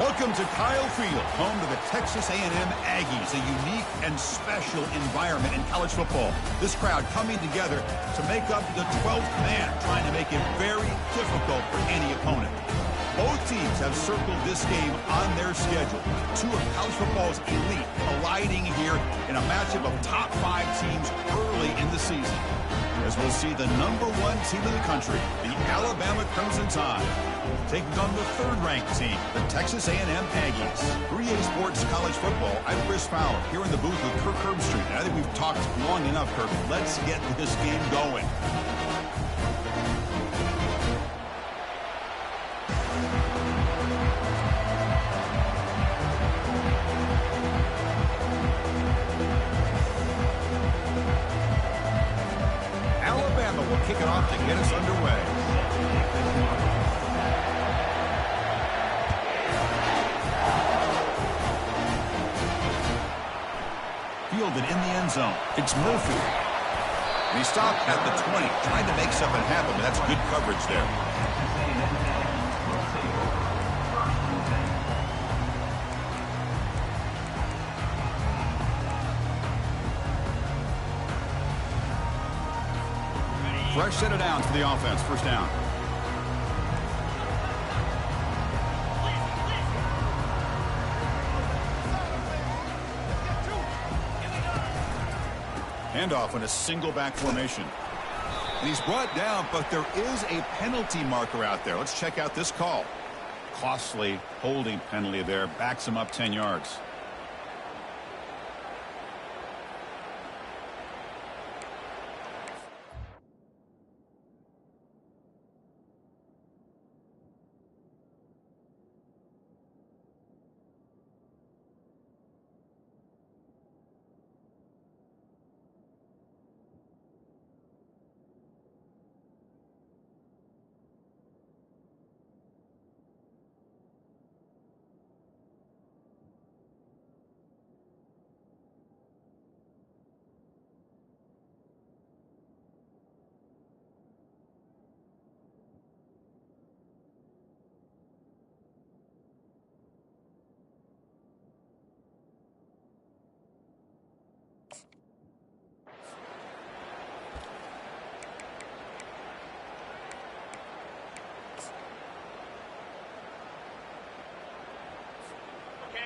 Welcome to Kyle Field, home to the Texas A&M Aggies, a unique and special environment in college football. This crowd coming together to make up the 12th man, trying to make it very difficult for any opponent. Both teams have circled this game on their schedule. Two of college football's elite colliding here in a matchup of top 5 teams early in the season. As we'll see the #1 team in the country, the Alabama Crimson Tide, taking on the 3rd-ranked team, the Texas A&M Aggies. 3A Sports College Football, I'm Chris Fowler, here in the booth with Kirk Herbstreit. I think we've talked long enough, Kirk. Let's get this game going. Kick it off to get us underway. Fielded in the end zone. It's Murphy. And he stopped at the 20, trying to make something happen, but that's good coverage there. Fresh set of downs for the offense. First down. Handoff in a single back formation. And he's brought down, but there is a penalty marker out there. Let's check out this call. Costly holding penalty there. Backs him up 10 yards.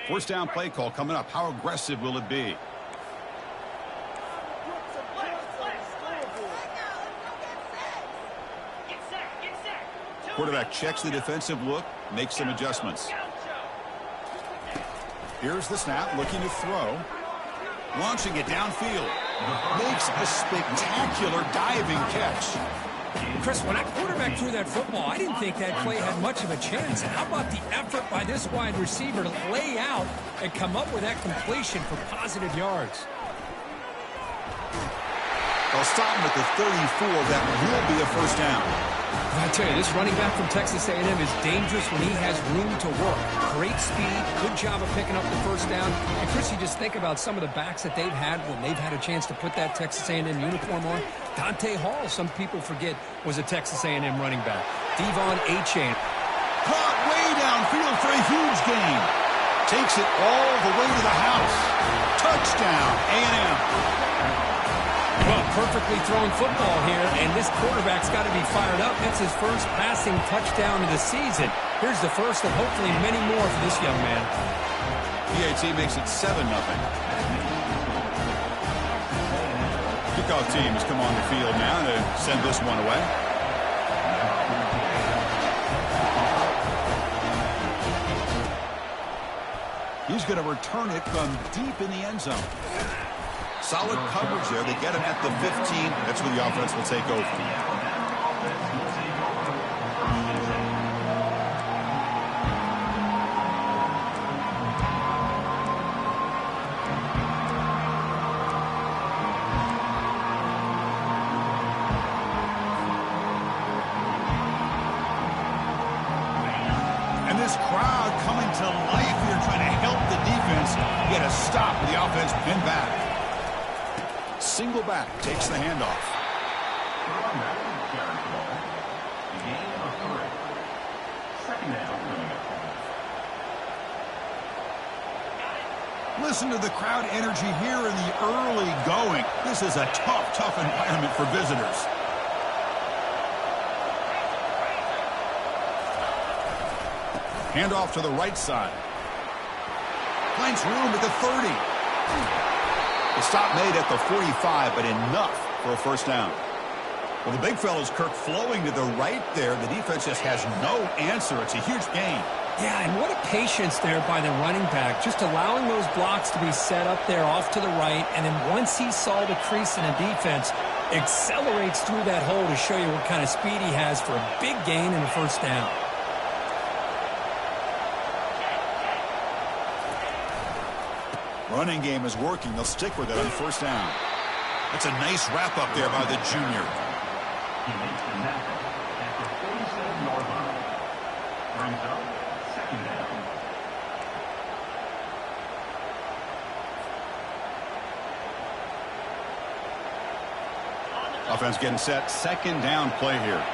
First down play call coming up. How aggressive will it be? Quarterback checks the defensive look, makes some adjustments. Here's the snap, looking to throw. Launching it downfield. Makes a spectacular diving catch. Chris, when that quarterback threw that football, I didn't think that play had much of a chance. How about the effort by this wide receiver to lay out and come up with that completion for positive yards? They'll stop him at the 34. That will be a first down. I tell you, this running back from Texas A&M is dangerous when he has room to work. Great speed, good job of picking up the first down. And Chris, you just think about some of the backs that they've had when they've had a chance to put that Texas A&M uniform on. Dante Hall, some people forget, was a Texas A&M running back. Devon Achane. Caught way downfield for a huge gain. Takes it all the way to the house. Touchdown, A&M. Well, perfectly thrown football here, and this quarterback's got to be fired up. It's his first passing touchdown of the season. Here's the first of hopefully many more for this young man. PAT makes it 7-0. Kickoff team has come on the field now to send this one away. He's going to return it from deep in the end zone. Solid coverage there. They get him at the 15. That's where the offense will take over. And this crowd coming to life here, trying to help the defense get a stop with the offense pinned back. Single back takes the handoff. Listen to the crowd energy here in the early going. This is a tough environment for visitors. Handoff to the right side. Finds room at the 30. The stop made at the 45, but enough for a first down. Well, the big fella's Kirk flowing to the right there. The defense just has no answer. It's a huge gain. Yeah, and what a patience there by the running back, just allowing those blocks to be set up there off to the right, and then once he saw the crease in the defense, accelerates through that hole to show you what kind of speed he has for a big gain and a first down. Running game is working. They'll stick with it on first down. That's a nice wrap-up there by the junior. He makes the tackle at the 47-yard line. Brings up second down. Offense getting set. Second down play here.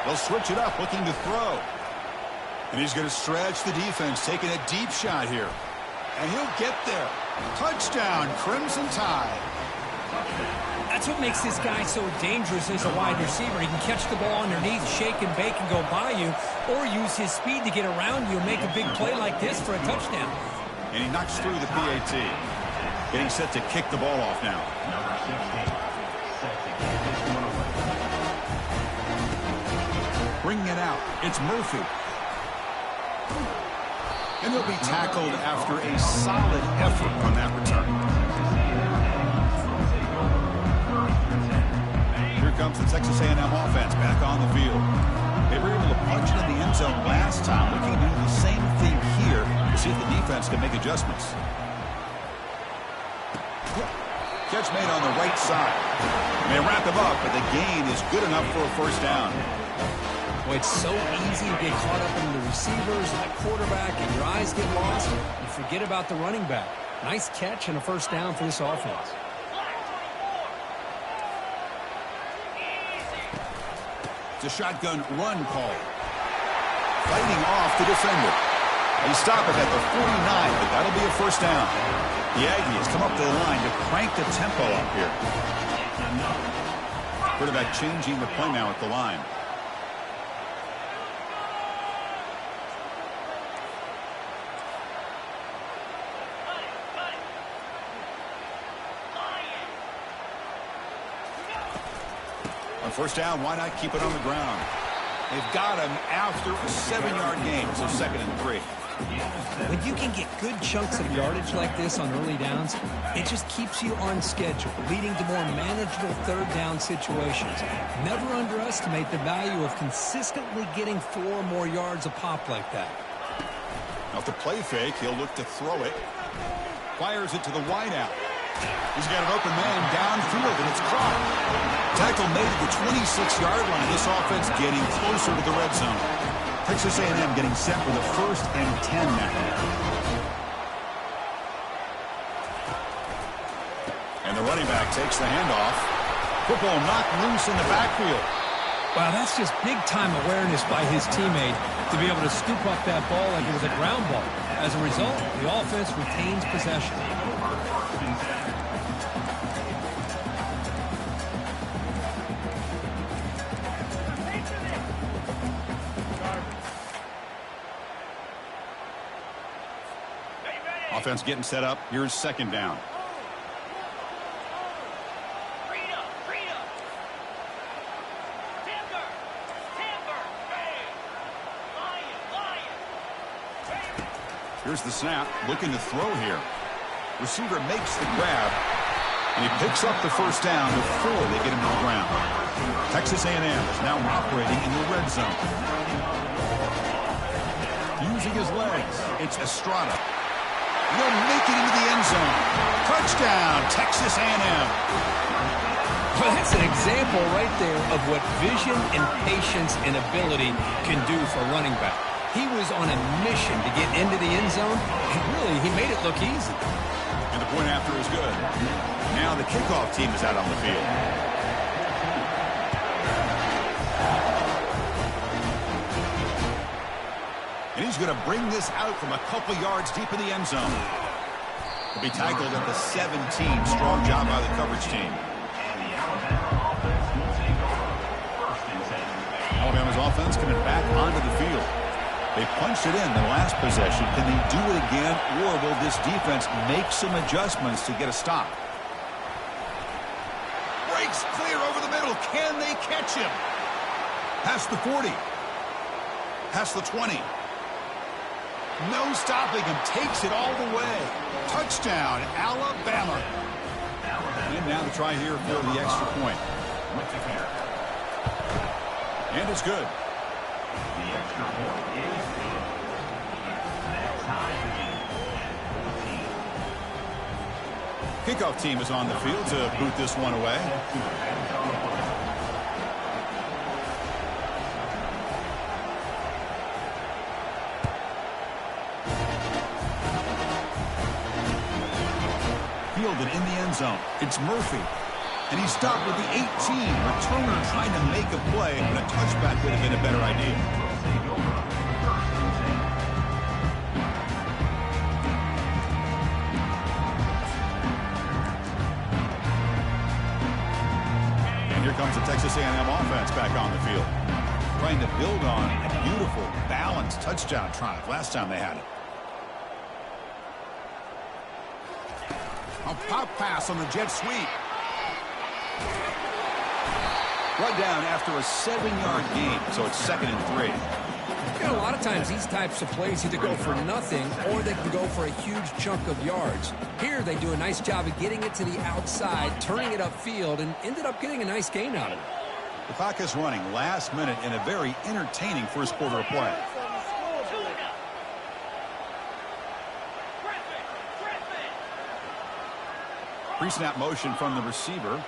They'll switch it up, looking to throw. And he's going to stretch the defense, taking a deep shot here. And he'll get there. Touchdown, Crimson Tide. That's what makes this guy so dangerous as a wide receiver. He can catch the ball underneath, shake and bake and go by you, or use his speed to get around you and make a big play like this for a touchdown. And he knocks through the PAT. Getting set to kick the ball off now. Number 16. Set to kick this one away. Bringing it out. It's Murphy. And he'll be tackled after a solid effort on that return. Here comes the Texas A&M offense back on the field. They were able to punch it in the end zone last time. Looking to do the same thing here to see if the defense can make adjustments. Catch made on the right side. And they wrap him up, but the gain is good enough for a first down. Boy, it's so easy to get caught up in the receivers and the quarterback, and your eyes get lost. You forget about the running back. Nice catch and a first down for this offense. It's a shotgun run call. Fighting off the defender. They stop it at the 49, but that'll be a first down. The Aggies come up to the line to crank the tempo up here. Quarterback changing the play now at the line. On first down, why not keep it on the ground? They've got him after a 7-yard gain, so 2nd and 3. When you can get good chunks of yardage like this on early downs, it just keeps you on schedule, leading to more manageable third down situations. Never underestimate the value of consistently getting 4 or more yards a pop like that. Now, with the play fake, he'll look to throw it. Fires it to the wideout. He's got an open man downfield, and it's caught. Tackle made at the 26-yard line. This offense getting closer to the red zone. Texas A&M getting set for the 1st and 10 now. And the running back takes the handoff. Football knocked loose in the backfield. Wow, that's just big-time awareness by his teammate to be able to scoop up that ball like it was a ground ball. As a result, the offense retains possession. Offense getting set up. Here's 2nd down. Here's the snap. Looking to throw here. Receiver makes the grab. And he picks up the first down before they get him to the ground. Texas A&M is now operating in the red zone. Using his legs. It's Estrada. They'll make it into the end zone. Touchdown, Texas A&M. Well, that's an example right there of what vision and patience and ability can do for a running back. He was on a mission to get into the end zone, and really, he made it look easy. And the point after is good. Now the kickoff team is out on the field. And he's going to bring this out from a couple yards deep in the end zone. He'll be tackled at the 17. Strong job by the coverage team. And the Alabama offense will take over. First and 10. Alabama's offense coming back onto the field. They punched it in the last possession. Can they do it again, or will this defense make some adjustments to get a stop? Breaks clear over the middle. Can they catch him? Past the 40. Past the 20. No stopping him. Takes it all the way. Touchdown, Alabama. And now to try here for the extra point. And it's good. The extra point is good. That ties the game at 14. Kickoff team is on the field to boot this one away. Fielded in the end zone. It's Murphy. And he stopped with the 18. Returner trying to make a play, but a touchback would have been a better idea. And here comes the Texas A&M offense back on the field. Trying to build on a beautiful, balanced touchdown drive last time they had it. A pop pass on the jet sweep. Run down after a 7-yard gain, so it's 2nd and 3. You know, a lot of times these types of plays either go for nothing or they can go for a huge chunk of yards. Here they do a nice job of getting it to the outside, turning it upfield, and ended up getting a nice gain out of it. The clock is running last minute in a very entertaining first quarter of play. Pre-snap motion from the receiver.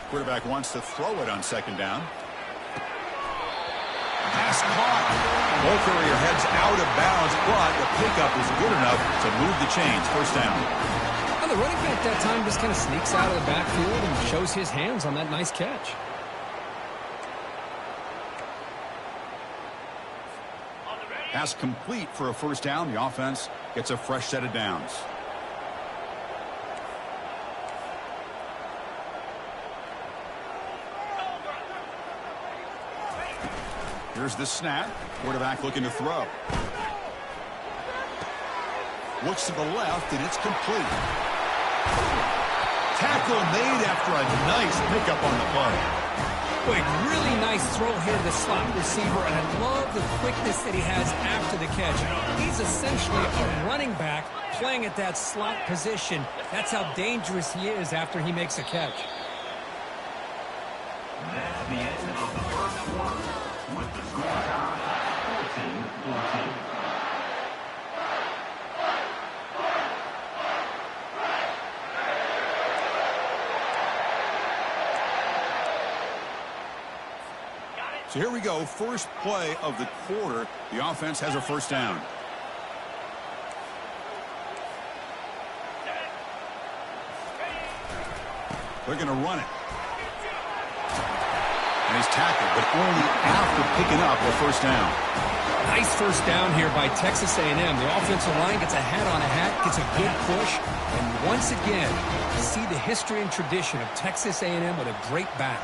Quarterback wants to throw it on 2nd down. Pass caught. Ball carrier heads out of bounds, but the pickup is good enough to move the chains. 1st down. Well, the running back that time just kind of sneaks out of the backfield and shows his hands on that nice catch. Pass complete for a 1st down. The offense gets a fresh set of downs. Here's the snap. Quarterback looking to throw. Looks to the left, and it's complete. Tackle made after a nice pickup on the play. Boy, really nice throw here to the slot receiver, and I love the quickness that he has after the catch. He's essentially a running back playing at that slot position. That's how dangerous he is after he makes a catch. That's the end of the first quarter with the score tied 14-14. So here we go. First play of the quarter. The offense has a 1st down. They're going to run it. And he's tackled, but only after picking up a 1st down. Nice 1st down here by Texas A&M. The offensive line gets a hat on a hat, gets a good push, and once again, you see the history and tradition of Texas A&M with a great back.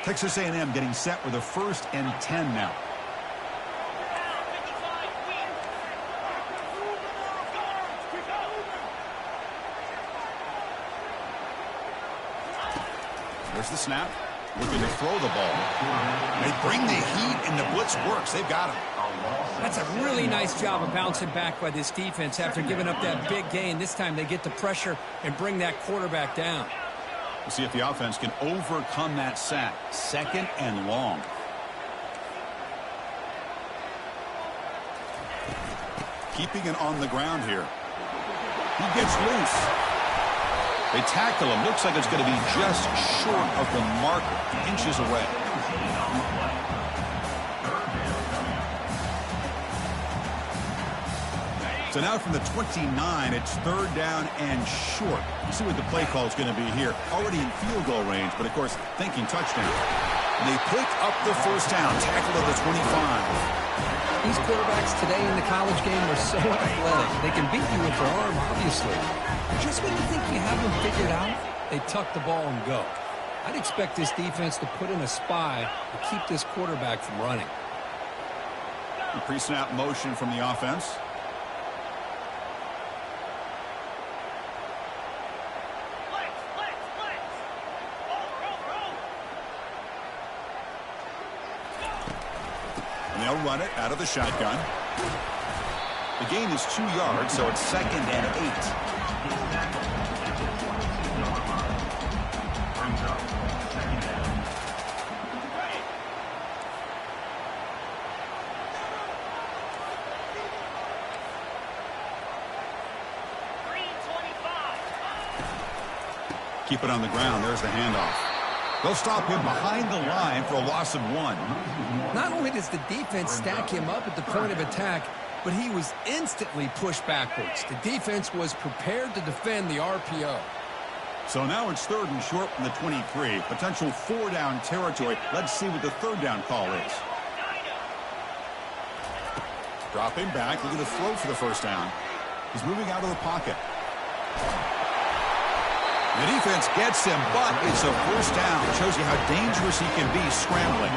Texas A&M getting set with a 1st and 10 now. There's the snap. Looking to throw the ball. They bring the heat, and the blitz works. They've got him. That's a really nice job of bouncing back by this defense after giving up that big gain. This time they get the pressure and bring that quarterback down. We'll see if the offense can overcome that sack. 2nd and long. Keeping it on the ground here. He gets loose. They tackle him. Looks like it's going to be just short of the marker. Inches away. So now from the 29, it's third down and short. Let's see what the play call is going to be here. Already in field goal range, but of course, thinking touchdown. And they pick up the first down, tackle at the 25. These quarterbacks today in the college game are so athletic. They can beat you with their arm, obviously. Just when you think you have them figured out, they tuck the ball and go. I'd expect this defense to put in a spy to keep this quarterback from running. A pre-snap motion from the offense. And they'll run it out of the shotgun. The gain is 2 yards, so it's 2nd and 8. Keep it on the ground. There's the handoff. They'll stop him behind the line for a loss of 1. Not only does the defense stack him up at the point of attack, but he was instantly pushed backwards. The defense was prepared to defend the RPO. So now it's 3rd and short from the 23. Potential 4-down territory. Let's see what the 3rd down call is. Dropping back, looking to throw for the first down. He's moving out of the pocket. The defense gets him, but it's a first down. Shows you how dangerous he can be scrambling.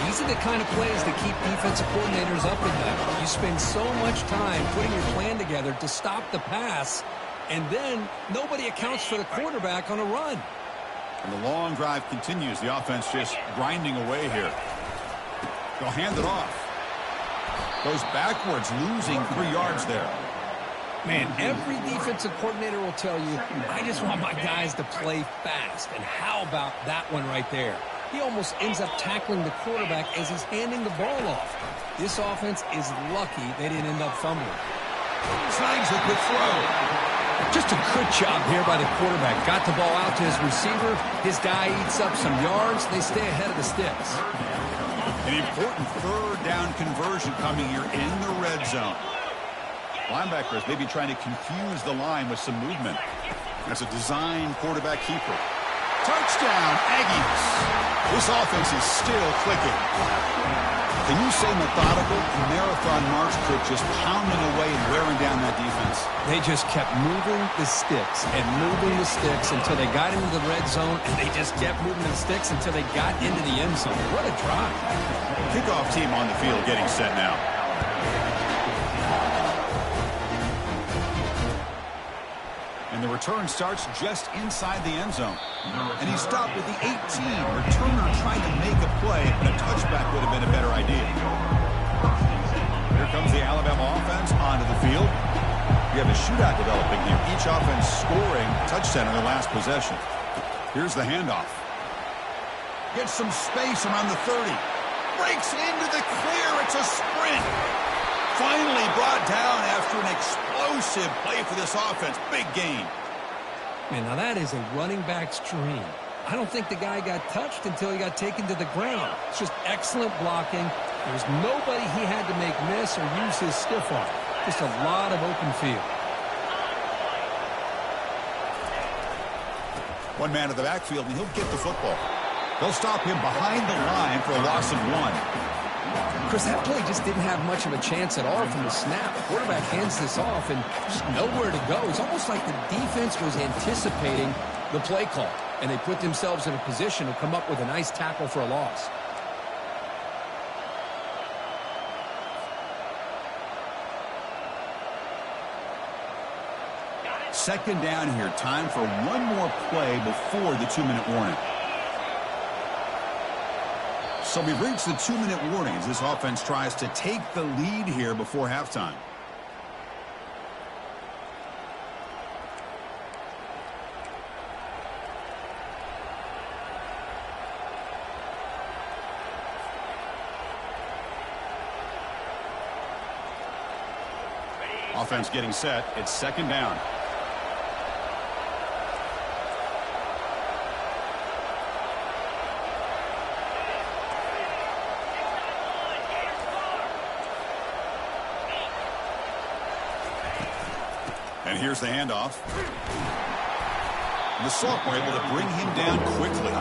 These are the kind of plays that keep defensive coordinators up at night. You spend so much time putting your plan together to stop the pass, and then nobody accounts for the quarterback on a run. And the long drive continues. The offense just grinding away here. They'll hand it off. Goes backwards, losing 3 yards there. Man, every defensive coordinator will tell you, I just want my guys to play fast. And how about that one right there? He almost ends up tackling the quarterback as he's handing the ball off. This offense is lucky they didn't end up fumbling. Snags a quick throw. Just a good job here by the quarterback. Got the ball out to his receiver. His guy eats up some yards. They stay ahead of the sticks. An important 3rd down conversion coming here in the red zone. Linebackers maybe trying to confuse the line with some movement. That's a design quarterback keeper. Touchdown, Aggies. This offense is still clicking. Can you say methodical? Marathon march could just pounding away and wearing down that defense. They just kept moving the sticks and moving the sticks until they got into the red zone, and they just kept moving the sticks until they got into the end zone. What a drive. Kickoff team on the field getting set now. And the return starts just inside the end zone. And he stopped with the 18. Returner trying to make a play, but a touchback would have been a better idea. Here comes the Alabama offense onto the field. We have a shootout developing here. Each offense scoring a touchdown in their last possession. Here's the handoff. Gets some space around the 30. Breaks into the clear. It's a sprint. Finally brought down after an explosive play for this offense. Big gain. Man, now that is a running back's dream. I don't think the guy got touched until he got taken to the ground. It's just excellent blocking. There's nobody he had to make miss or use his stiff arm. Just a lot of open field. One man in the backfield, and he'll get the football. They'll stop him behind the line for a loss of 1. Chris, that play just didn't have much of a chance at all from the snap. The quarterback hands this off and just nowhere to go. It's almost like the defense was anticipating the play call, and they put themselves in a position to come up with a nice tackle for a loss. Second down here. Time for one more play before the 2-minute warning. So we've reached the 2-minute warning as this offense tries to take the lead here before halftime. Offense getting set. It's second down. And here's the handoff. The sophomore able to bring him down quickly.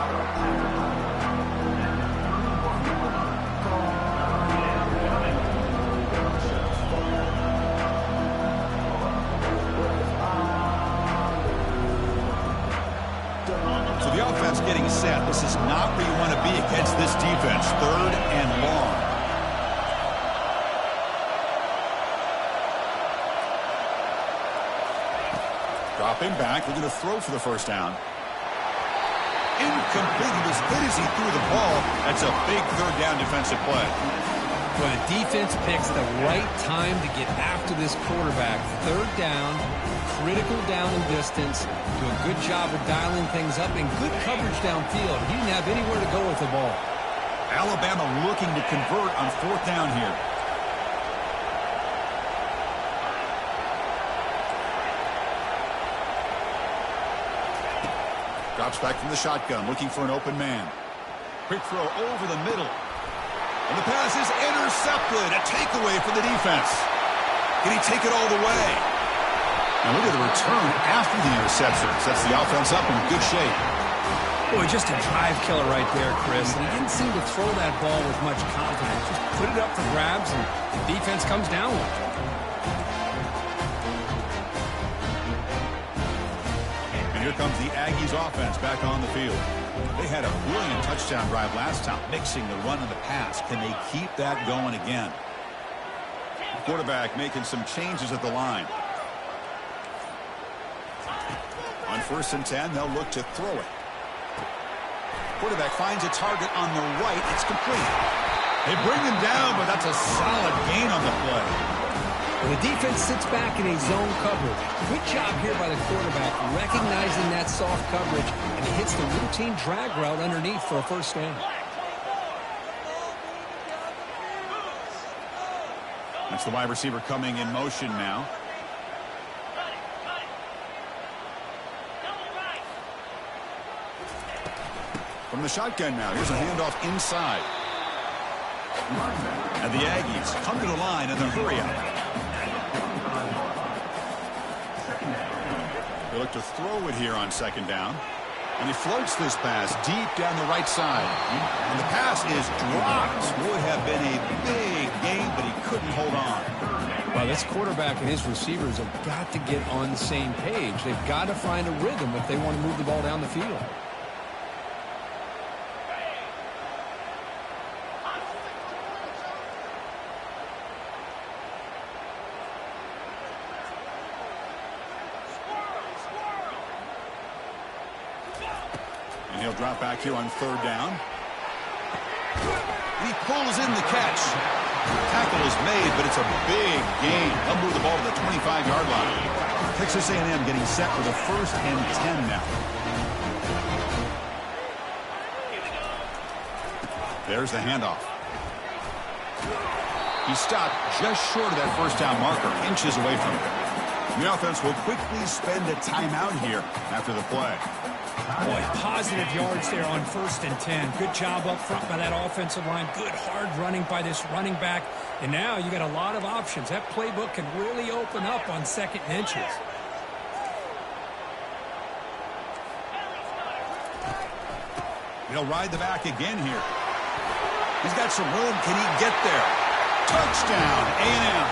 So the offense getting set. This is not where you want to be against this defense. 3rd and long. Dropping back, looking to throw for the first down. Incomplete. He was hit as he threw the ball. That's a big 3rd down defensive play. Well, the defense picks the right time to get after this quarterback. 3rd down, critical down and distance. Do a good job of dialing things up and good coverage downfield. He didn't have anywhere to go with the ball. Alabama looking to convert on 4th down here. Drops back from the shotgun, looking for an open man. Quick throw over the middle. And the pass is intercepted. A takeaway for the defense. Can he take it all the way? And look at the return after the interception. Sets the offense up in good shape. Boy, just a drive killer right there, Chris. And he didn't seem to throw that ball with much confidence. Just put it up for grabs, and the defense comes down with it. Here comes the Aggies offense back on the field. They had a brilliant touchdown drive last time, mixing the run and the pass. Can they keep that going again? Quarterback making some changes at the line. On 1st and 10, they'll look to throw it. Quarterback finds a target on the right. It's complete. They bring him down, but that's a solid gain on the play. Well, the defense sits back in a zone coverage. Good job here by the quarterback, recognizing that soft coverage, and he hits the routine drag route underneath for a first down. That's the wide receiver coming in motion now. From the shotgun now, here's a handoff inside. And the Aggies come to the line in the hurry up. They look to throw it here on 2nd down. And he floats this pass deep down the right side. And the pass is dropped. Would have been a big gain, but he couldn't hold on. Well, this quarterback and his receivers have got to get on the same page. They've got to find a rhythm if they want to move the ball down the field. And he'll drop back here on 3rd down. And he pulls in the catch. Tackle is made, but it's a big gain. They'll move the ball to the 25-yard line. Texas A&M getting set for the 1st and 10 now. There's the handoff. He stopped just short of that 1st down marker, inches away from it. The offense will quickly spend a timeout here after the play. Boy, positive yards there on 1st and 10. Good job up front by that offensive line. Good hard running by this running back. And now you got a lot of options. That playbook can really open up on 2nd and inches. He'll ride the back again here. He's got some room. Can he get there? Touchdown, A&M.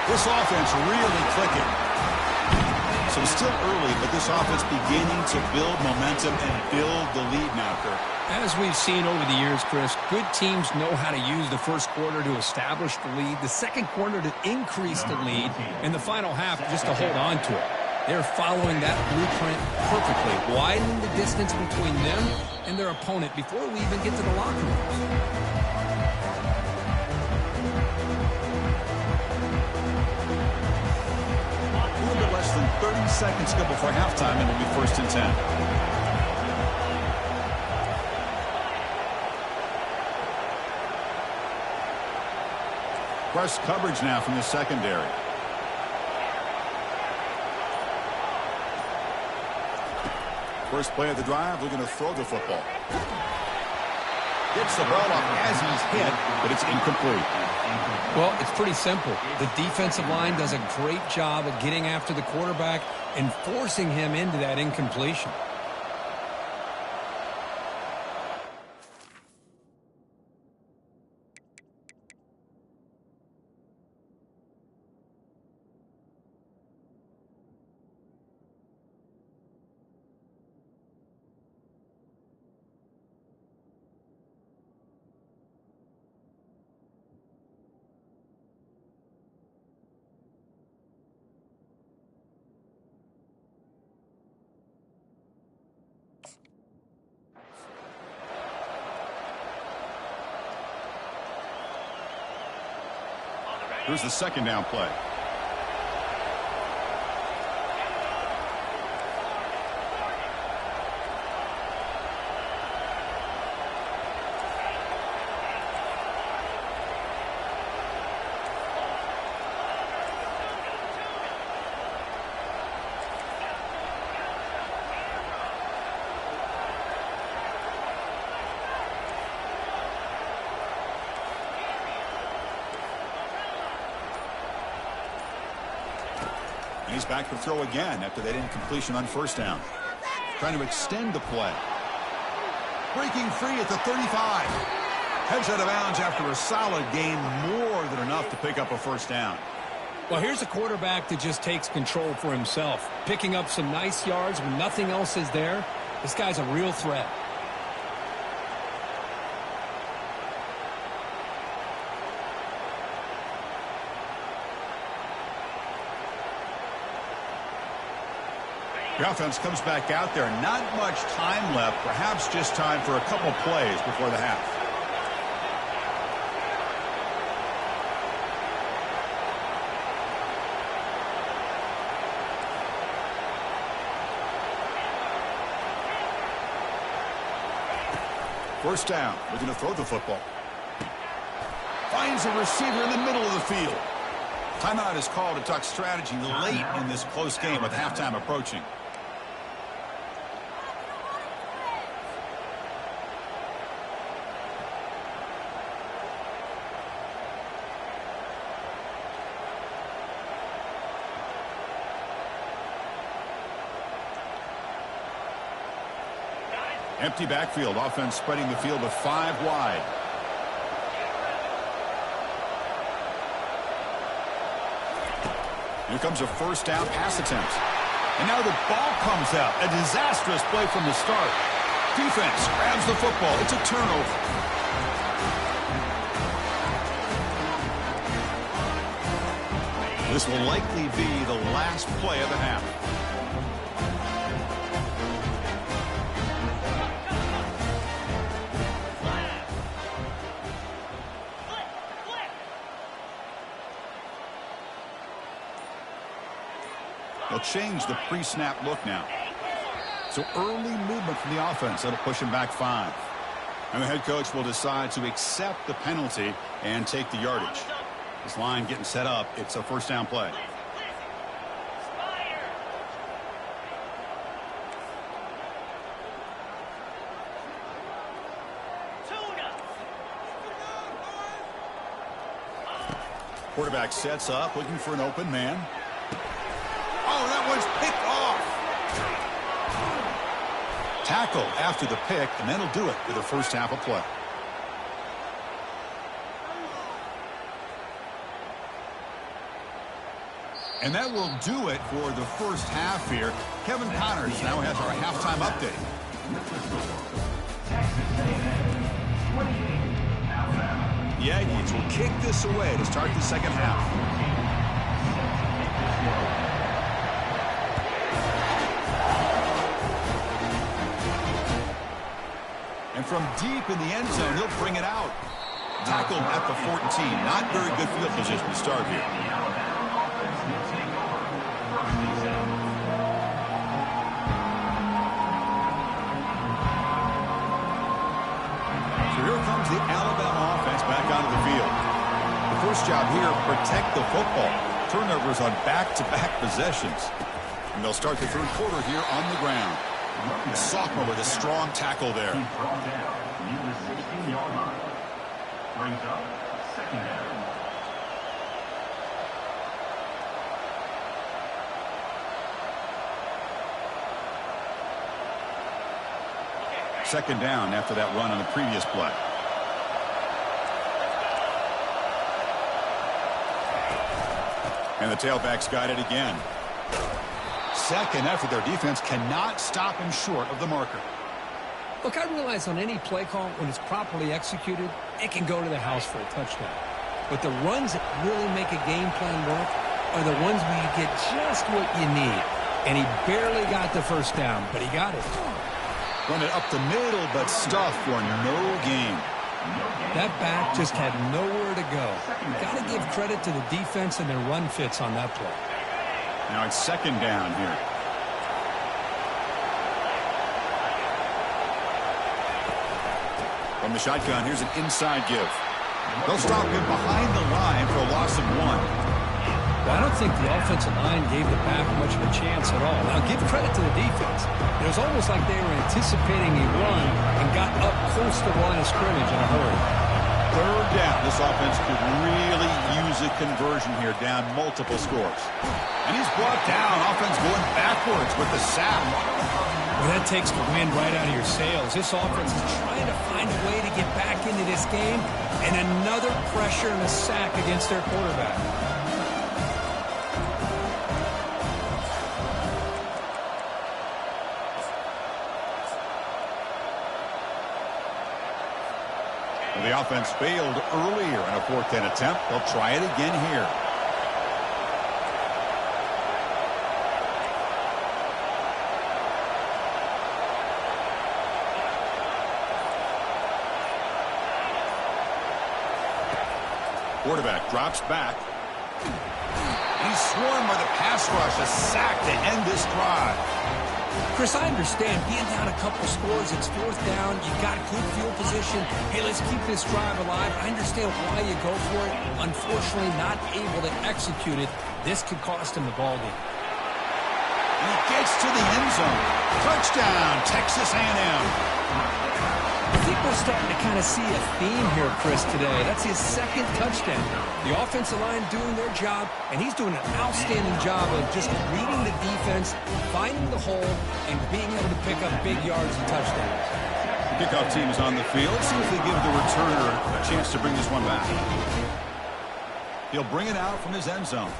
This offense really clicking. So it's still early, but this offense beginning to build momentum and build the lead now, Kirk. As we've seen over the years, Chris, good teams know how to use the 1st quarter to establish the lead, the 2nd quarter to increase the lead, and the final half just to hold on to it. They're following that blueprint perfectly, widening the distance between them and their opponent before we even get to the locker rooms. Less than 30 seconds to go before halftime, and it'll be 1st and 10. Press coverage now from the secondary. First play of the drive, looking to throw the football. Gets the ball off as he's hit, but it's incomplete. Well, it's pretty simple. The defensive line does a great job of getting after the quarterback and forcing him into that incompletion. Here's the second down play. He's back to throw again after that incompletion on first down. Trying to extend the play. Breaking free at the 35. Heads out of bounds after a solid gain, more than enough to pick up a first down. Well, here's a quarterback that just takes control for himself, picking up some nice yards when nothing else is there. This guy's a real threat. The offense comes back out there. Not much time left. Perhaps just time for a couple plays before the half. First down. We're going to throw the football. Finds a receiver in the middle of the field. Timeout is called to talk strategy late in this close game with halftime approaching. Empty backfield. Offense spreading the field with 5 wide. Here comes a first down pass attempt. And now the ball comes out. A disastrous play from the start. Defense grabs the football. It's a turnover. This will likely be the last play of the half. They'll change the pre-snap look now. So early movement from the offense. That'll push him back 5. And the head coach will decide to accept the penalty and take the yardage. This line getting set up. It's a first down play. Quarterback sets up, looking for an open man. Oh, that one's picked off. Tackle after the pick, and that'll do it for the first half of play. And that will do it for the first half here. Kevin Connors now has our halftime update. The Aggies will kick this away to start the second half. And from deep in the end zone, he'll bring it out. Tackled at the 14. Not very good field position to start here. So here comes the Alabama offense back onto the field. The first job here, protect the football. Turnovers on back-to-back possessions. And they'll start the third quarter here on the ground. The sophomore with a strong tackle there. He's brought down near the 16-yard line. Brings up second down. Second down after that run on the previous play. And the tailback's got it again. Second effort. Their defense cannot stop him short of the marker. Look, I realize on any play call, when it's properly executed, it can go to the house for a touchdown. But the runs that really make a game plan work are the ones where you get just what you need. And he barely got the first down, but he got it. Run it up the middle, but stuffed for no gain. That back just had nowhere to go. Got to give credit to the defense and their run fits on that play. Now it's second down here. From the shotgun, here's an inside give. They'll stop him behind the line for a loss of 1. Well, I don't think the offensive line gave the back much of a chance at all. Now, give credit to the defense. It was almost like they were anticipating a run and got up close to the line of scrimmage in a hurry. Third down. This offense could really use a conversion here, down multiple scores. And he's brought down. Offense going backwards with the sack. Well, that takes the wind right out of your sails. This offense is trying to find a way to get back into this game, and another pressure and a sack against their quarterback. The offense failed earlier in a 4th and attempt. They'll try it again here. Quarterback drops back. He's swarmed by the pass rush. A sack to end this drive. Chris, I understand being down a couple scores, it's 4th down, you got good field position. Hey, let's keep this drive alive. I understand why you go for it. Unfortunately, not able to execute it. This could cost him the ball game. And he gets to the end zone. Touchdown, Texas A&M. I think we're starting to kind of see a theme here, Chris, today. That's his 2nd touchdown. The offensive line doing their job, and he's doing an outstanding job of just reading the defense, finding the hole, and being able to pick up big yards and touchdowns. The kickoff team is on the field. See if they give the returner a chance to bring this one back. He'll bring it out from his end zone.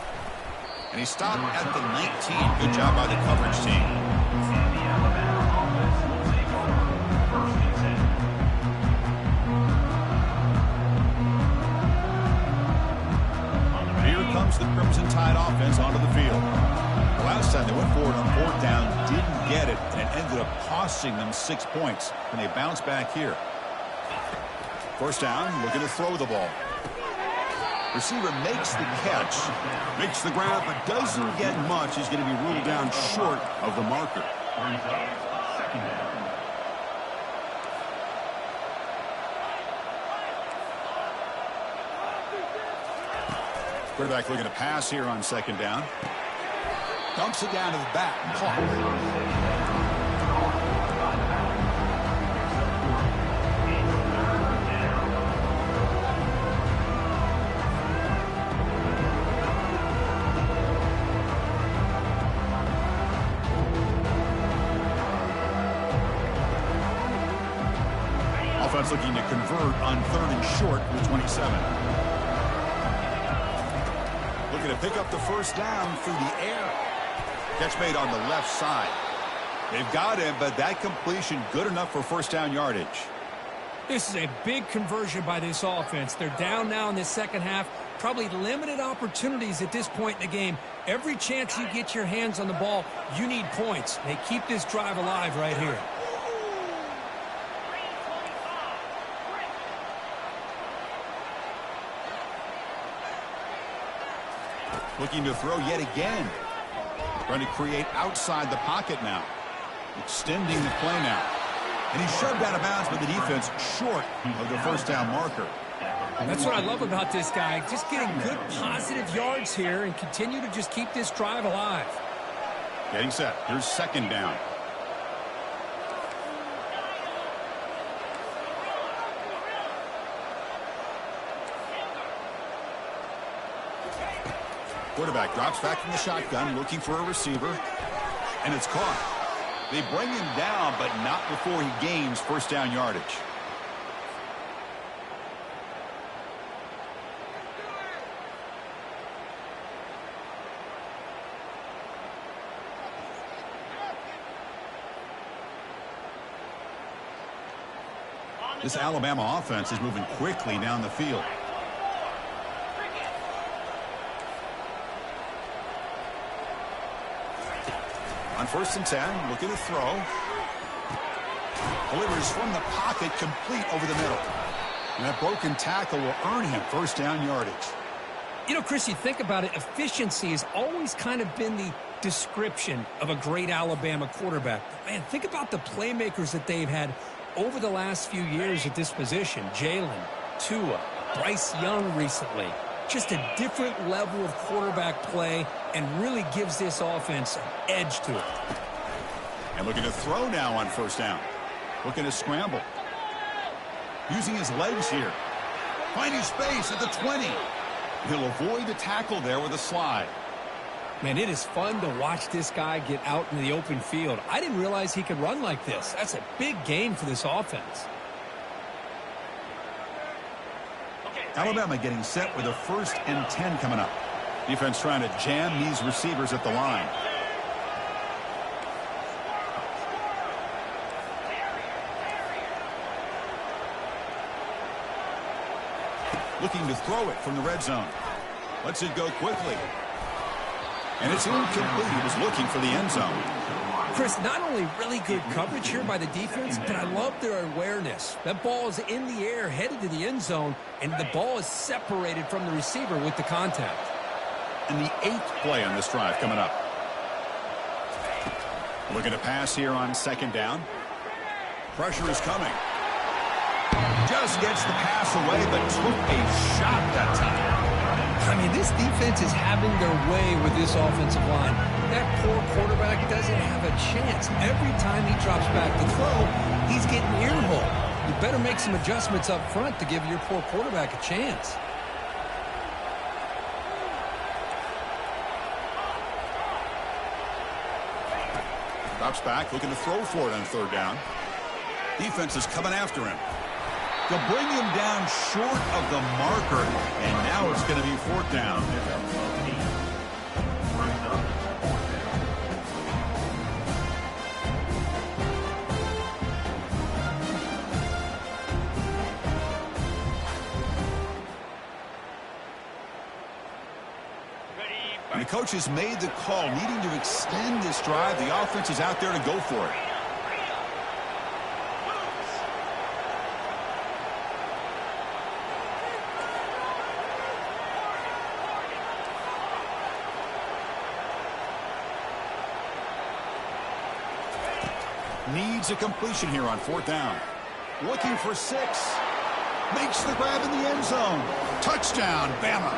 And he stopped at the 19. Good job by the coverage team. The Crimson Tide offense onto the field. The last time they went forward on 4th down, didn't get it, and it ended up costing them 6 points. And they bounce back here. First down, looking to throw the ball. Receiver makes the catch, makes the grab, but doesn't get much. He's going to be ruled down short of the marker. Second down. Quarterback looking to pass here on 2nd down. Dumps it down to the back. Caught. Offense looking to convert on 3rd and short from the 27. Looking to pick up the first down through the air. Catch made on the left side. They've got him, but that completion good enough for 1st down yardage. This is a big conversion by this offense. They're down now in the 2nd half. Probably limited opportunities at this point in the game. Every chance you get your hands on the ball, you need points. They keep this drive alive right here. Looking to throw yet again. Trying to create outside the pocket now. Extending the play now. And he's shoved out of bounds by the defense short of the 1st down marker. That's what I love about this guy. Just getting good positive yards here and continue to just keep this drive alive. Getting set. Here's 2nd down. Quarterback drops back from the shotgun, looking for a receiver, and it's caught. They bring him down, but not before he gains first down yardage. This Alabama offense is moving quickly down the field. On 1st and 10, looking to throw. Delivers from the pocket, complete over the middle. And that broken tackle will earn him first down yardage. You know, Chris, you think about it, efficiency has always kind of been the description of a great Alabama quarterback. Man, think about the playmakers that they've had over the last few years at this position. Jalen, Tua, Bryce Young recently. Just a different level of quarterback play and really gives this offense an edge to it. And looking to throw now on first down. Looking to scramble. Using his legs here. Finding space at the 20. He'll avoid the tackle there with a slide. Man, it is fun to watch this guy get out in the open field. I didn't realize he could run like this. That's a big gain for this offense. Alabama getting set with a 1st and 10 coming up. Defense trying to jam these receivers at the line. Looking to throw it from the red zone. Lets it go quickly. And it's incomplete. He was looking for the end zone. Chris, not only really good coverage here by the defense, but I love their awareness. That ball is in the air, headed to the end zone, and the ball is separated from the receiver with the contact. And the 8th play on this drive coming up. Looking to pass here on 2nd down. Pressure is coming. Just gets the pass away, but took a shot that time. I mean, this defense is having their way with this offensive line. That poor quarterback doesn't have a chance. Every time he drops back to throw, he's getting earholed. You better make some adjustments up front to give your poor quarterback a chance. Drops back, looking to throw for it on 3rd down. Defense is coming after him. They'll bring him down short of the marker, and now it's going to be 4th down. And the coach has made the call, needing to extend this drive. The offense is out there to go for it. Needs a completion here on 4th down. Looking for 6. Makes the grab in the end zone. Touchdown, Bama.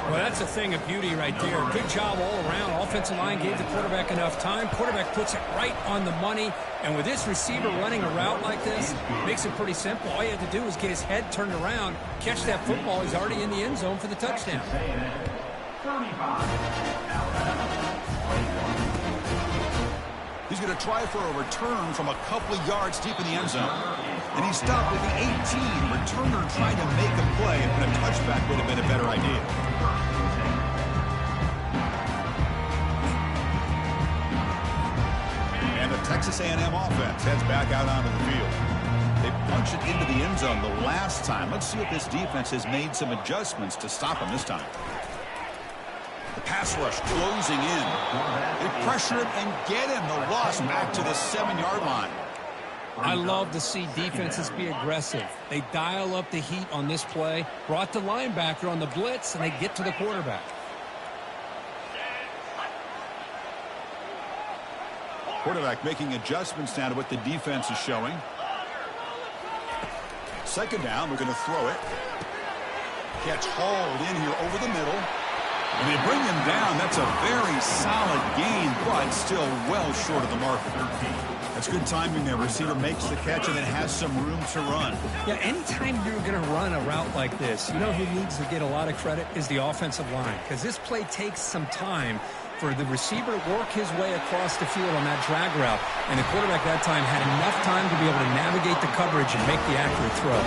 Well, that's a thing of beauty right there. Good job all around. Offensive line gave the quarterback enough time. Quarterback puts it right on the money. And with this receiver running a route like this, makes it pretty simple. All you have to do is get his head turned around, catch that football. He's already in the end zone for the touchdown. He's going to try for a return from a couple of yards deep in the end zone. And he stopped at the 18. Returner trying to make a play, but a touchback would have been a better idea. And the Texas A&M offense heads back out onto the field. They punch it into the end zone the last time. Let's see if this defense has made some adjustments to stop him this time. The pass rush closing in. They pressure him and get him. The loss back to the 7-yard line. I love to see defenses be aggressive. They dial up the heat on this play, brought the linebacker on the blitz, and they get to the quarterback. Quarterback making adjustments now to what the defense is showing. 2nd down, we're going to throw it. Catch hauled in here over the middle. When they bring him down, that's a very solid gain, but still well short of the marker. That's good timing there. Receiver makes the catch and then has some room to run. Yeah, anytime you're going to run a route like this, you know who needs to get a lot of credit is the offensive line, because this play takes some time for the receiver to work his way across the field on that drag route, and the quarterback that time had enough time to be able to navigate the coverage and make the accurate throw.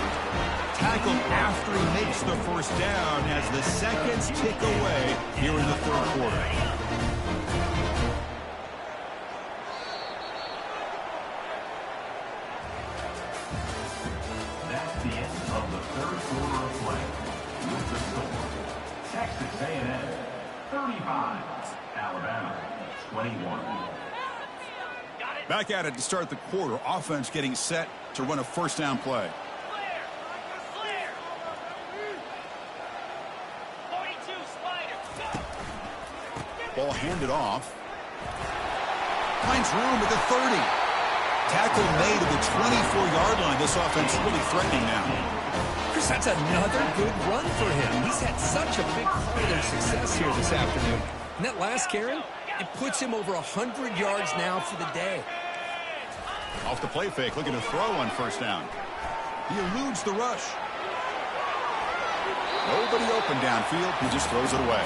Tackled after he makes the first down as the seconds tick away here in the third quarter. That's the end of the third quarter of play. With the score, Texas A&M 35, Alabama 21. Back at it to start the quarter. Offense getting set to run a first down play. Ball handed off. Finds room at the 30. Tackle made at the 24-yard line. This offense really threatening now. Chris, that's another good run for him. He's had such a big part of their success here this afternoon. And that last carry, it puts him over 100 yards now for the day. Off the play fake, looking to throw on first down. He eludes the rush. Nobody open downfield. He just throws it away.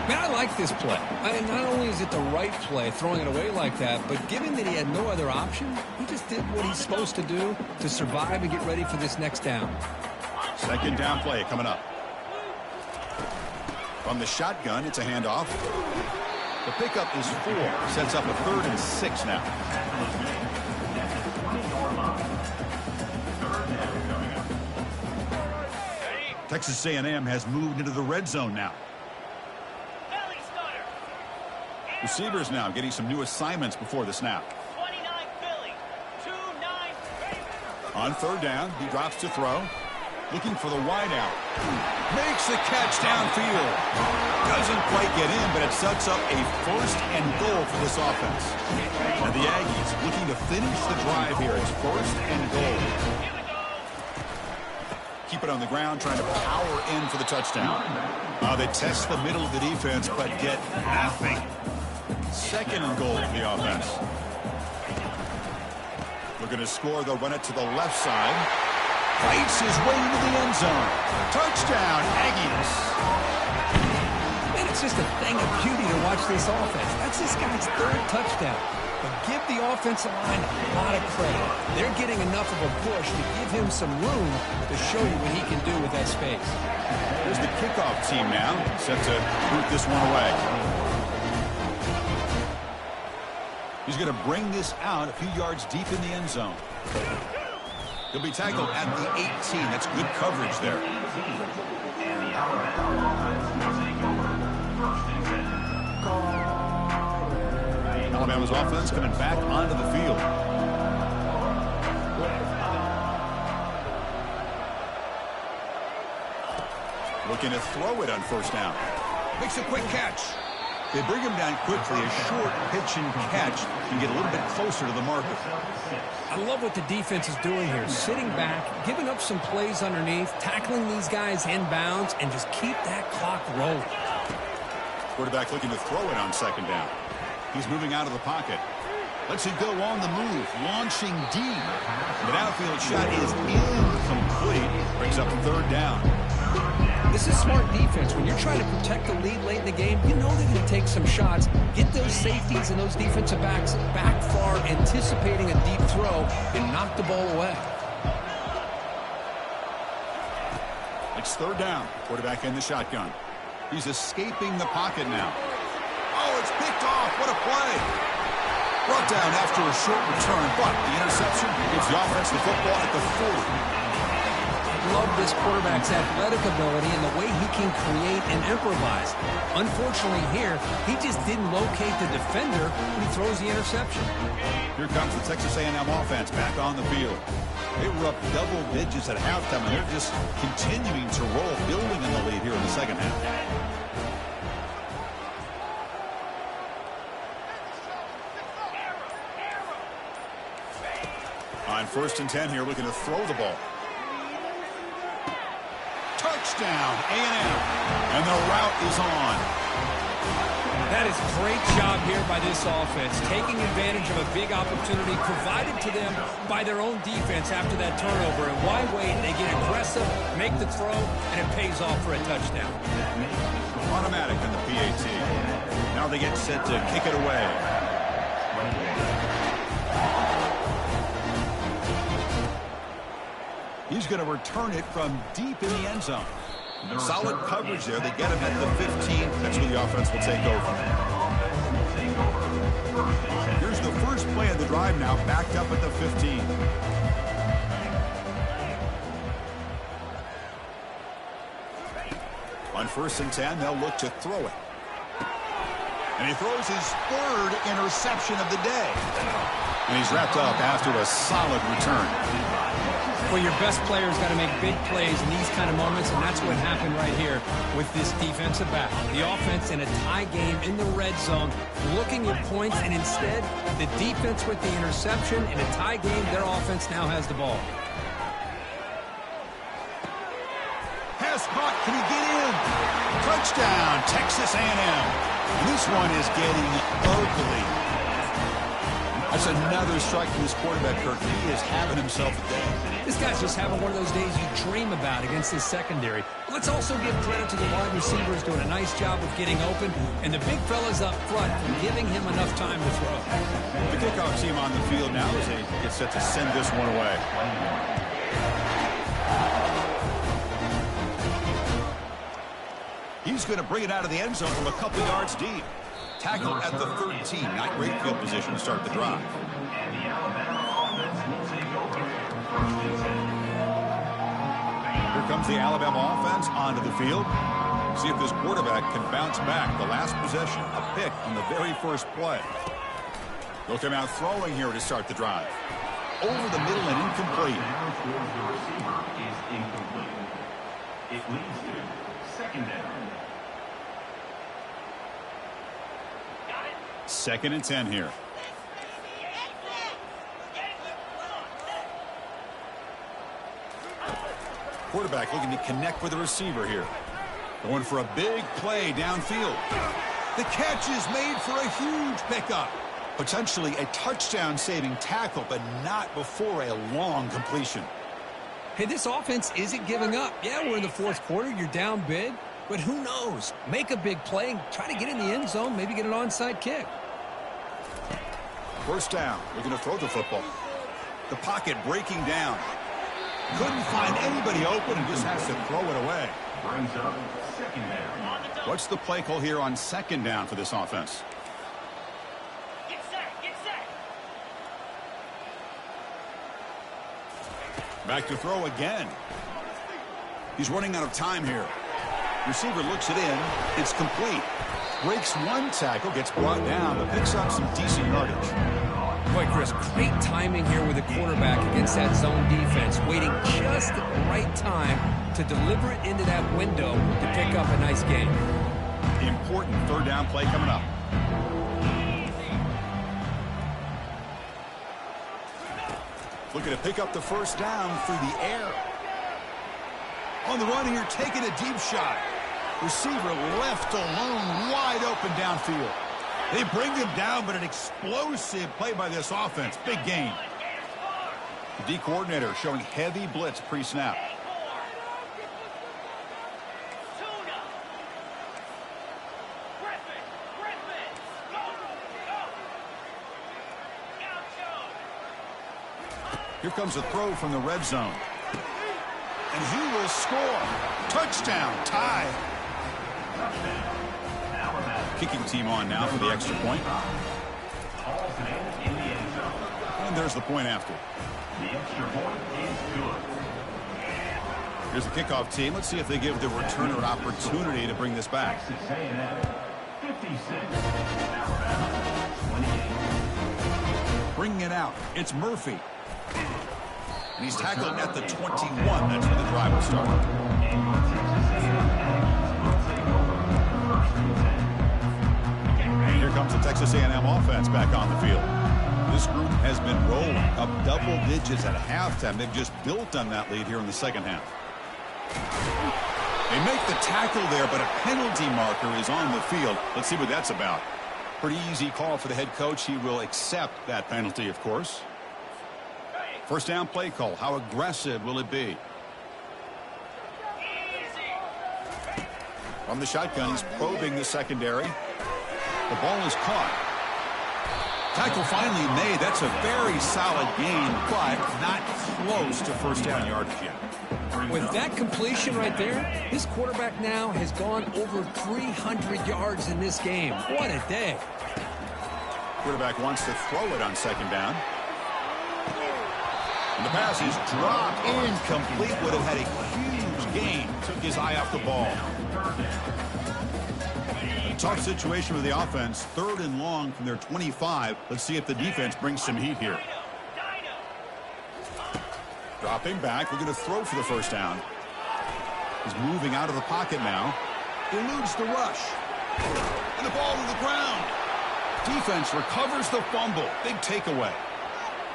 Man, I like this play. Not only is it the right play, throwing it away like that, but given that he had no other option, he just did what he's supposed to do to survive and get ready for this next down. Second down play coming up. From the shotgun, it's a handoff. The pickup is 4. Sets up a 3rd and 6 now. Texas A&M has moved into the red zone now. Receivers now getting some new assignments before the snap. 29 Philly, 2-9. On third down, he drops to throw. Looking for the wideout. Makes the catch downfield. Doesn't quite get in, but it sets up a first and goal for this offense. And the Aggies looking to finish the drive here. It's first and goal. Keep it on the ground, trying to power in for the touchdown. They test the middle of the defense, but get nothing. Second and goal for the offense. Looking to score, they'll run it to the left side. Fights his way into the end zone. Touchdown, Aggies. Man, it's just a thing of beauty to watch this offense. That's this guy's 3rd touchdown. But give the offensive line a lot of credit. They're getting enough of a push to give him some room to show you what he can do with that space. Here's the kickoff team now, set to boot this one away. He's going to bring this out a few yards deep in the end zone. He'll be tackled at the 18. That's good coverage there. And the Alabama offense will take over first and 10. Alabama's offense coming back onto the field. Looking to throw it on first down. Makes a quick catch. They bring him down quickly. A short pitch and catch can get a little bit closer to the marker. I love what the defense is doing here. Sitting back, giving up some plays underneath, tackling these guys inbounds, and just keep that clock rolling. Quarterback looking to throw it on second down. He's moving out of the pocket. Lets it go on the move. Launching deep. The outfield shot is incomplete. Brings up third down. This is smart defense. When you're trying to protect the lead late in the game, you know they're going to take some shots. Get those safeties and those defensive backs back far, anticipating a deep throw, and knock the ball away. It's third down. Quarterback in the shotgun. He's escaping the pocket now. Oh, it's picked off. What a play. Brought down after a short return, but the interception gives the offense the football at the 40. Love this quarterback's athletic ability and the way he can create and improvise. Unfortunately here, he just didn't locate the defender when he throws the interception. Here comes the Texas A&M offense back on the field. They were up double digits at halftime, and they're just continuing to roll, building in the lead here in the second half. On first and 10 here, looking to throw the ball. Touchdown, A&M. And the route is on. That is a great job here by this offense, taking advantage of a big opportunity provided to them by their own defense after that turnover. And why wait? They get aggressive, make the throw, and it pays off for a touchdown. Automatic on the PAT. Now they get set to kick it away. He's going to return it from deep in the end zone. Solid coverage there. They get him at the 15. That's where the offense will take over. Here's the first play of the drive now, backed up at the 15. On 1st and 10, they'll look to throw it. And he throws his 3rd interception of the day. And he's wrapped up after a solid return. Well, your best player's got to make big plays in these kind of moments, and that's what happened right here with this defensive back. The offense in a tie game in the red zone, looking at points, and instead, the defense with the interception. In a tie game, their offense now has the ball. Pass caught. Can he get in? Touchdown, Texas A&M. And this one is getting ugly. That's another strike from this quarterback, Kirk. He is having himself a day. This guy's just having one of those days you dream about against his secondary. Let's also give credit to the wide receivers doing a nice job of getting open, and the big fellas up front for giving him enough time to throw. The kickoff team on the field now as they get set to send this one away. He's going to bring it out of the end zone from a couple yards deep. Tackle at the 13. Not great field position to start the drive. Here comes the Alabama offense onto the field. See if this quarterback can bounce back. The last possession, a pick on the very first play. They'll come out throwing here to start the drive. Over the middle and incomplete. It leads to 2nd down. 2nd and 10 here. Quarterback looking to connect with the receiver here. Going for a big play downfield. The catch is made for a huge pickup. Potentially a touchdown-saving tackle, but not before a long completion. Hey, this offense isn't giving up. Yeah, we're in the 4th quarter. You're down big. But who knows? Make a big play, try to get in the end zone, maybe get an onside kick. 1st down. They're going to throw the football. The pocket breaking down. Couldn't find anybody open and just has to throw it away. Brings up 2nd down. What's the play call here on 2nd down for this offense? Get set, get set. Back to throw again. He's running out of time here. Receiver looks it in. It's complete. Breaks one tackle, gets brought down, but picks up some decent yardage. Boy, Chris, great timing here with the quarterback against that zone defense, waiting just at the right time to deliver it into that window to pick up a nice gain. Important 3rd down play coming up. Looking to pick up the 1st down through the air. On the run here, taking a deep shot. Receiver left alone, wide open downfield. They bring him down, but an explosive play by this offense. Big gain. The D coordinator showing heavy blitz pre-snap. Here comes a throw from the red zone. And he will score. Touchdown, tie. Kicking team on now for the extra point. And there's the point after. The extra point is good. Here's the kickoff team. Let's see if they give the returner an opportunity to bring this back. Texas A&M 56. Alabama 28. Bringing it out. It's Murphy. And he's tackled at the 21. That's where the drive will start. And here comes the Texas A&M offense back on the field. This group has been rolling up double digits at halftime. They've just built on that lead here in the 2nd half. They make the tackle there, but a penalty marker is on the field. Let's see what that's about. Pretty easy call for the head coach. He will accept that penalty, of course. First down play call. How aggressive will it be? From the shotgun, he's probing the secondary. The ball is caught. Tackle finally made. That's a very solid gain, but not close to first down yardage yet. With that completion right there, this quarterback now has gone over 300 yards in this game. What a day. Quarterback wants to throw it on second down. And the pass is dropped. Incomplete. Would have had a huge gain. Took his eye off the ball. A tough situation with the offense. 3rd and long from their 25. Let's see if the defense brings some heat here. Dropping back. We're going to throw for the first down. He's moving out of the pocket now. Eludes the rush. And the ball to the ground. Defense recovers the fumble. Big takeaway.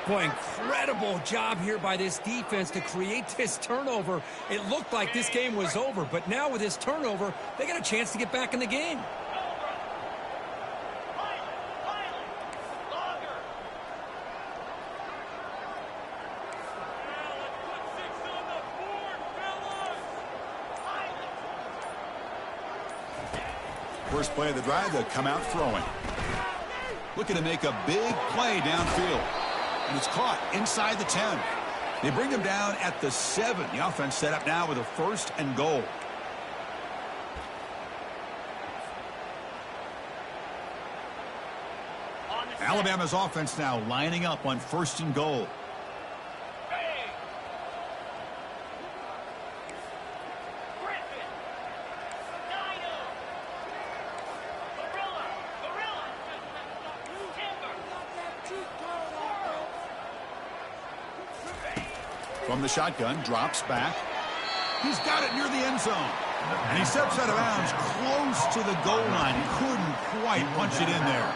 Boy, incredible job here by this defense to create this turnover. It looked like this game was over, but now with this turnover, they got a chance to get back in the game. First play of the drive, they'll come out throwing. Looking to make a big play downfield. And it's caught inside the 10. They bring him down at the 7. The offense set up now with a 1st and goal. Alabama's offense now lining up on 1st and goal. From the shotgun, drops back. He's got it near the end zone. And he steps out of bounds close to the goal line. Couldn't quite punch it in there.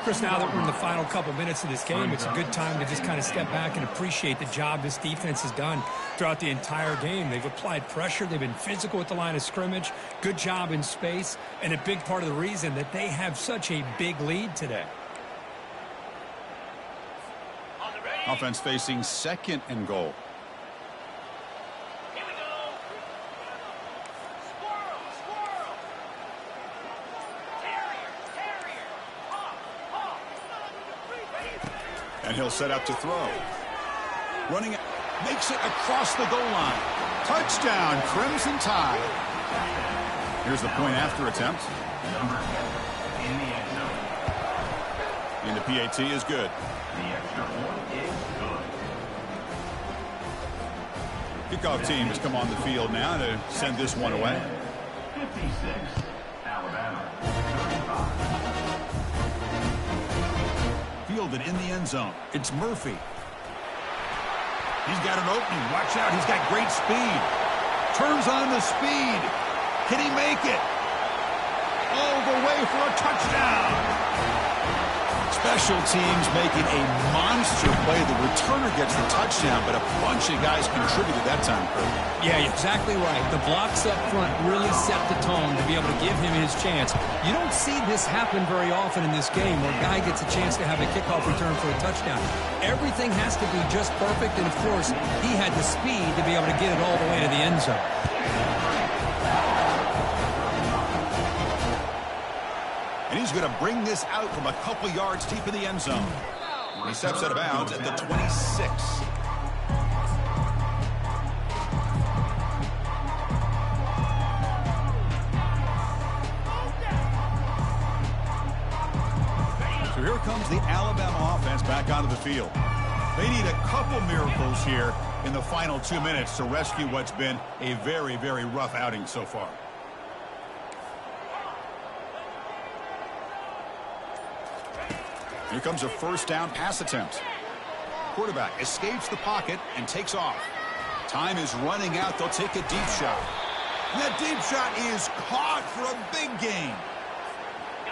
Chris, now that we're in the final couple minutes of this game, it's a good time to just kind of step back and appreciate the job this defense has done throughout the entire game. They've applied pressure. They've been physical at the line of scrimmage. Good job in space. And a big part of the reason that they have such a big lead today. Offense facing 2nd and goal. Here we go. Squirrel, squirrel. Terrier. Hawk. And he'll set up to throw. Running, makes it across the goal line. Touchdown, Crimson Tide. Here's the point after attempt. And the PAT is good. The extra point is good. Kickoff team has come on the field now to send this one away. 56, Alabama, 35. Fielded in the end zone. It's Murphy. He's got an opening. Watch out. He's got great speed. Turns on the speed. Can he make it? All the way for a touchdown. Special teams making a monster play. The returner gets the touchdown, but a bunch of guys contributed that time, Kurt. Yeah, you're exactly right. The blocks up front really set the tone to be able to give him his chance. You don't see this happen very often in this game where a guy gets a chance to have a kickoff return for a touchdown. Everything has to be just perfect, and, of course, he had the speed to be able to get it all the way to the end zone. And he's going to bring this out from a couple yards deep in the end zone. He steps out of bounds at the 26. So here comes the Alabama offense back onto the field. They need a couple miracles here in the final 2 minutes to rescue what's been a very, very rough outing so far. Here comes a first down pass attempt. Quarterback escapes the pocket and takes off. Time is running out. They'll take a deep shot. And that deep shot is caught for a big gain.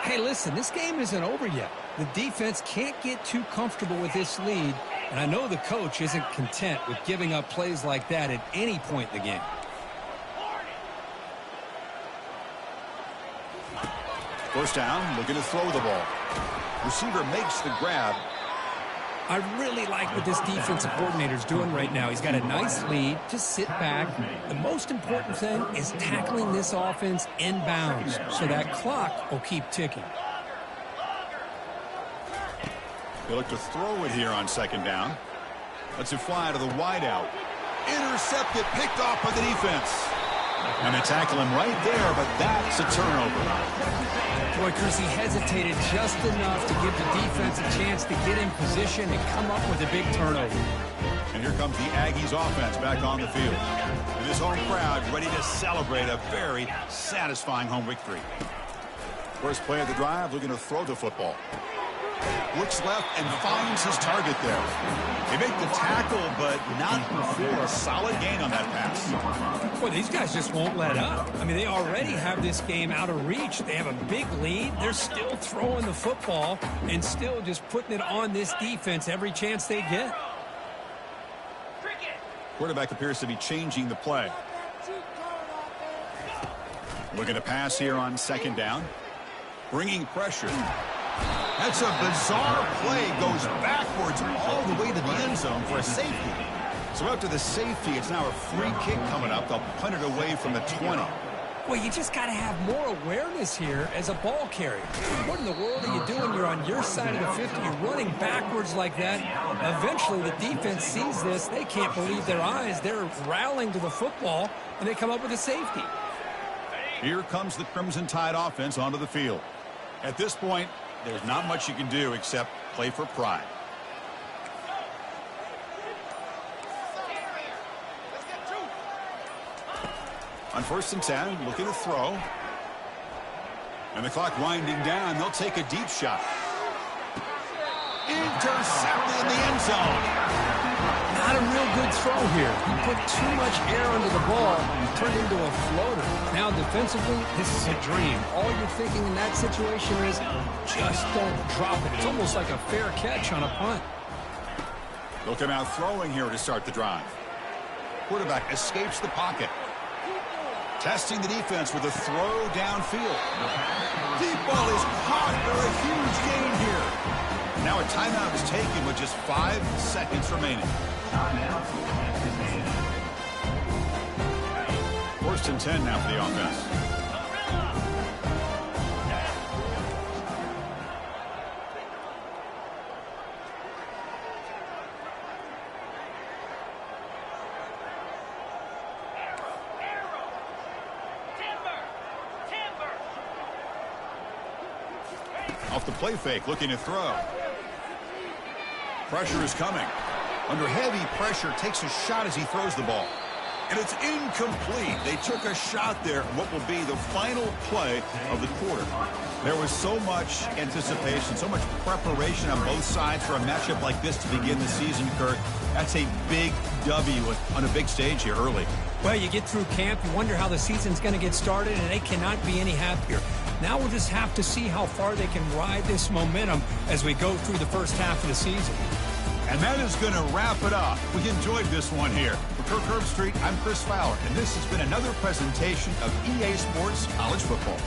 Hey, listen, this game isn't over yet. The defense can't get too comfortable with this lead, and I know the coach isn't content with giving up plays like that at any point in the game. First down, looking to throw the ball. Receiver makes the grab. I really like what this defensive coordinator's doing right now. He's got a nice lead. Just sit back. The most important thing is tackling this offense inbounds so that clock will keep ticking. They look to throw it here on second down. Lets it fly to the wideout. Intercepted, picked off by the defense. And they tackle him right there, but that's a turnover. Boy, Chris, he hesitated just enough to give the defense a chance to get in position and come up with a big turnover. And here comes the Aggies offense back on the field. And this home crowd ready to celebrate a very satisfying home victory. First play of the drive, looking to throw the football. Looks left and finds his target there. They make the tackle, but not before a solid gain on that pass. Boy, these guys just won't let up. I mean, they already have this game out of reach. They have a big lead. They're still throwing the football and still just putting it on this defense every chance they get. Quarterback appears to be changing the play. Looking to pass here on second down. Bringing pressure. That's a bizarre play. Goes backwards all the way to the end zone for a safety. So after the safety, it's now a free kick coming up. They'll punt it away from the 20. Well, you just got to have more awareness here as a ball carrier. What in the world are you doing? You're on your side of the 50. You're running backwards like that. Eventually, the defense sees this. They can't believe their eyes. They're rallying to the football, and they come up with a safety. Here comes the Crimson Tide offense onto the field. At this point, there's not much you can do except play for pride. On 1st and 10, looking to throw. And the clock winding down. They'll take a deep shot. Intercepted in the end zone. Not a real good throw here. He put too much air under the ball and turned into a floater. Now defensively, this is a dream. All you're thinking in that situation is just don't drop it. It's almost like a fair catch on a punt. They'll come out throwing here to start the drive. Quarterback escapes the pocket. Testing the defense with a throw downfield. Deep ball is caught for a huge gain here. Now a timeout is taken with just 5 seconds remaining. 1st and 10 now for the offense. Off the play fake, looking to throw. Pressure is coming. Under heavy pressure, takes a shot as he throws the ball. And it's incomplete. They took a shot there, what will be the final play of the quarter. There was so much anticipation, so much preparation on both sides for a matchup like this to begin the season, Kurt. That's a big W on a big stage here early. Well, you get through camp, you wonder how the season's going to get started, and they cannot be any happier. Now we'll just have to see how far they can ride this momentum as we go through the first half of the season. And that is going to wrap it up. We enjoyed this one here. For Kirk Herbstreit, I'm Chris Fowler, and this has been another presentation of EA Sports College Football.